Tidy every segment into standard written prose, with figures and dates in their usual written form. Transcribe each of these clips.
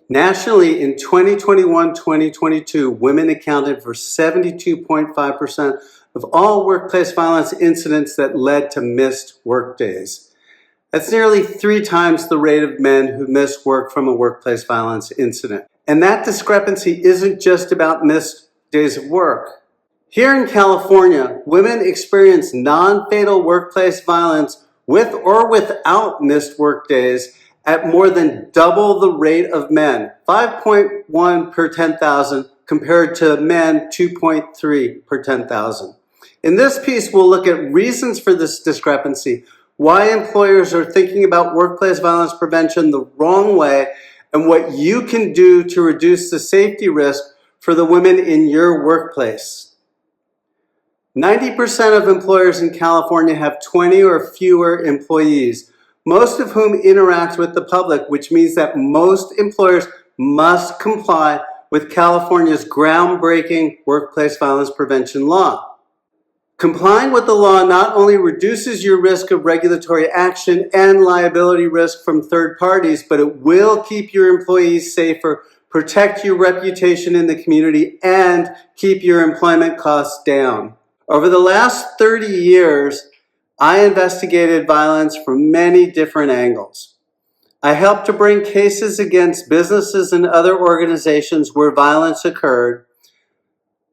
Nationally, in 2021-2022, women accounted for 72.5% of all workplace violence incidents that led to missed workdays. That's nearly 3 times the rate of men who miss work from a workplace violence incident. And that discrepancy isn't just about missed days of work. Here in California, women experience non-fatal workplace violence with or without missed work days at more than double the rate of men, 5.1 per 10,000 compared to men 2.3 per 10,000. In this piece, we'll look at reasons for this discrepancy, why employers are thinking about workplace violence prevention the wrong way, and what you can do to reduce the safety risk for the women in your workplace. 90% of employers in California have 20 or fewer employees, most of whom interact with the public, which means that most employers must comply with California's groundbreaking workplace violence prevention law. Complying with the law not only reduces your risk of regulatory action and liability risk from third parties, but it will keep your employees safer, protect your reputation in the community, and keep your employment costs down. Over the last 30 years, I investigated violence from many different angles. I helped to bring cases against businesses and other organizations where violence occurred.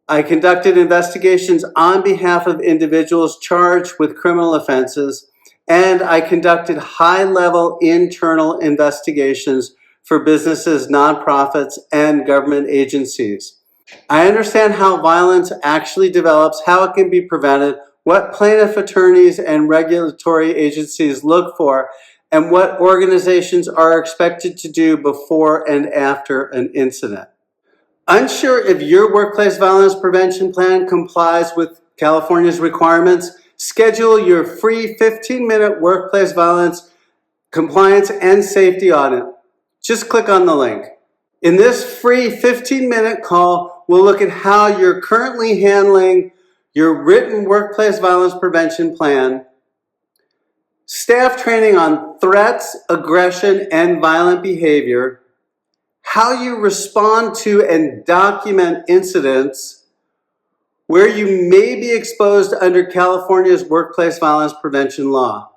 I conducted investigations on behalf of individuals charged with criminal offenses, and I conducted high-level internal investigations for businesses, nonprofits, and government agencies. I understand how violence actually develops, how it can be prevented, what plaintiff attorneys and regulatory agencies look for, and what organizations are expected to do before and after an incident. Unsure if your workplace violence prevention plan complies with California's requirements? Schedule your free 15-minute workplace violence compliance and safety audit. Just click on the link. In this free 15-minute call, we'll look at how you're currently handling your written workplace violence prevention plan, staff training on threats, aggression, and violent behavior, how you respond to and document incidents where you may be exposed under California's workplace violence prevention law.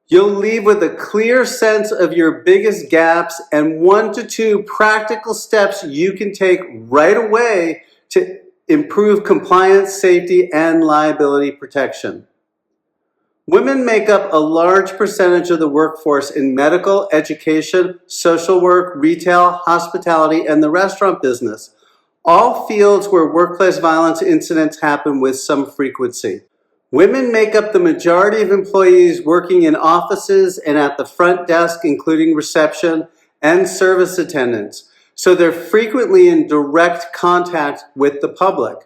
You'll leave with a clear sense of your biggest gaps and 1 to 2 practical steps you can take right away to improve compliance, safety, and liability protection. Women make up a large percentage of the workforce in medical, education, social work, retail, hospitality, and the restaurant business, all fields where workplace violence incidents happen with some frequency. Women make up the majority of employees working in offices and at the front desk, including reception and service attendants, so they're frequently in direct contact with the public.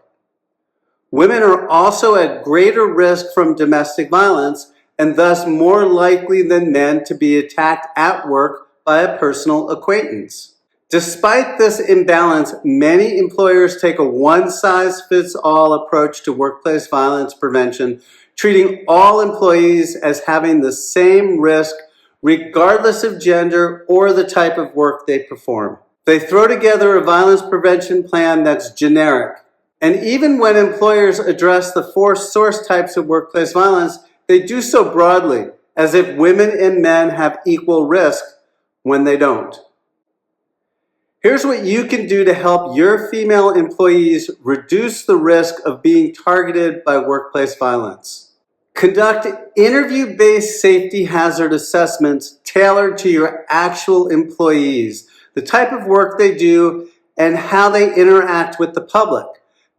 Women are also at greater risk from domestic violence and thus more likely than men to be attacked at work by a personal acquaintance. Despite this imbalance, many employers take a one-size-fits-all approach to workplace violence prevention, treating all employees as having the same risk regardless of gender or the type of work they perform. They throw together a violence prevention plan that's generic. And even when employers address the 4 source types of workplace violence, they do so broadly, as if women and men have equal risk when they don't. Here's what you can do to help your female employees reduce the risk of being targeted by workplace violence. Conduct interview-based safety hazard assessments tailored to your actual employees, the type of work they do, and how they interact with the public.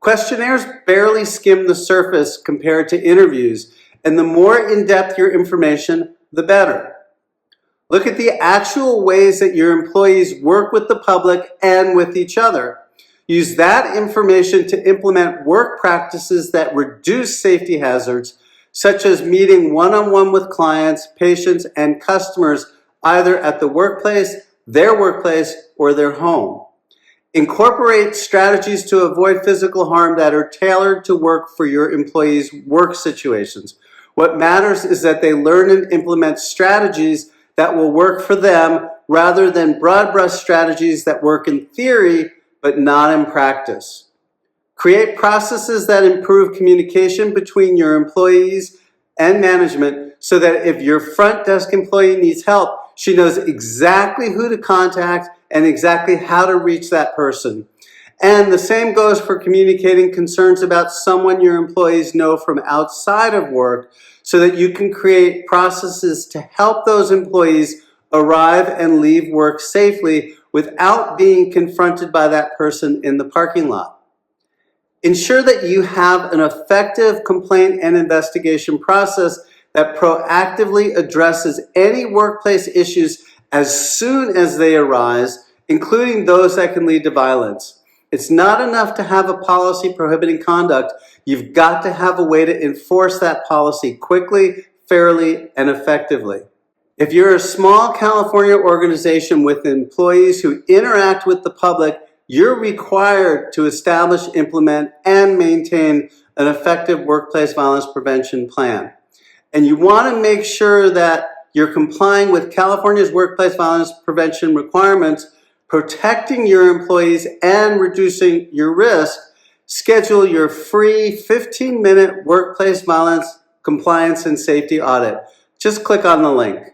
Questionnaires barely skim the surface compared to interviews, and the more in-depth your information, the better. Look at the actual ways that your employees work with the public and with each other. Use that information to implement work practices that reduce safety hazards, such as meeting one-on-one with clients, patients, and customers either at the workplace, or their home. Incorporate strategies to avoid physical harm that are tailored to work for your employees' work situations. What matters is that they learn and implement strategies that will work for them, rather than broad brush strategies that work in theory but not in practice. Create processes that improve communication between your employees and management so that if your front desk employee needs help, she knows exactly who to contact and exactly how to reach that person. And the same goes for communicating concerns about someone your employees know from outside of work so that you can create processes to help those employees arrive and leave work safely without being confronted by that person in the parking lot. Ensure that you have an effective complaint and investigation process that proactively addresses any workplace issues as soon as they arise, including those that can lead to violence. It's not enough to have a policy prohibiting conduct. You've got to have a way to enforce that policy quickly, fairly, and effectively. If you're a small California organization with employees who interact with the public, you're required to establish, implement, and maintain an effective workplace violence prevention plan. And you want to make sure that you're complying with California's workplace violence prevention requirements, protecting your employees and reducing your risk. Schedule your free 15-minute workplace violence compliance and safety audit. Just click on the link.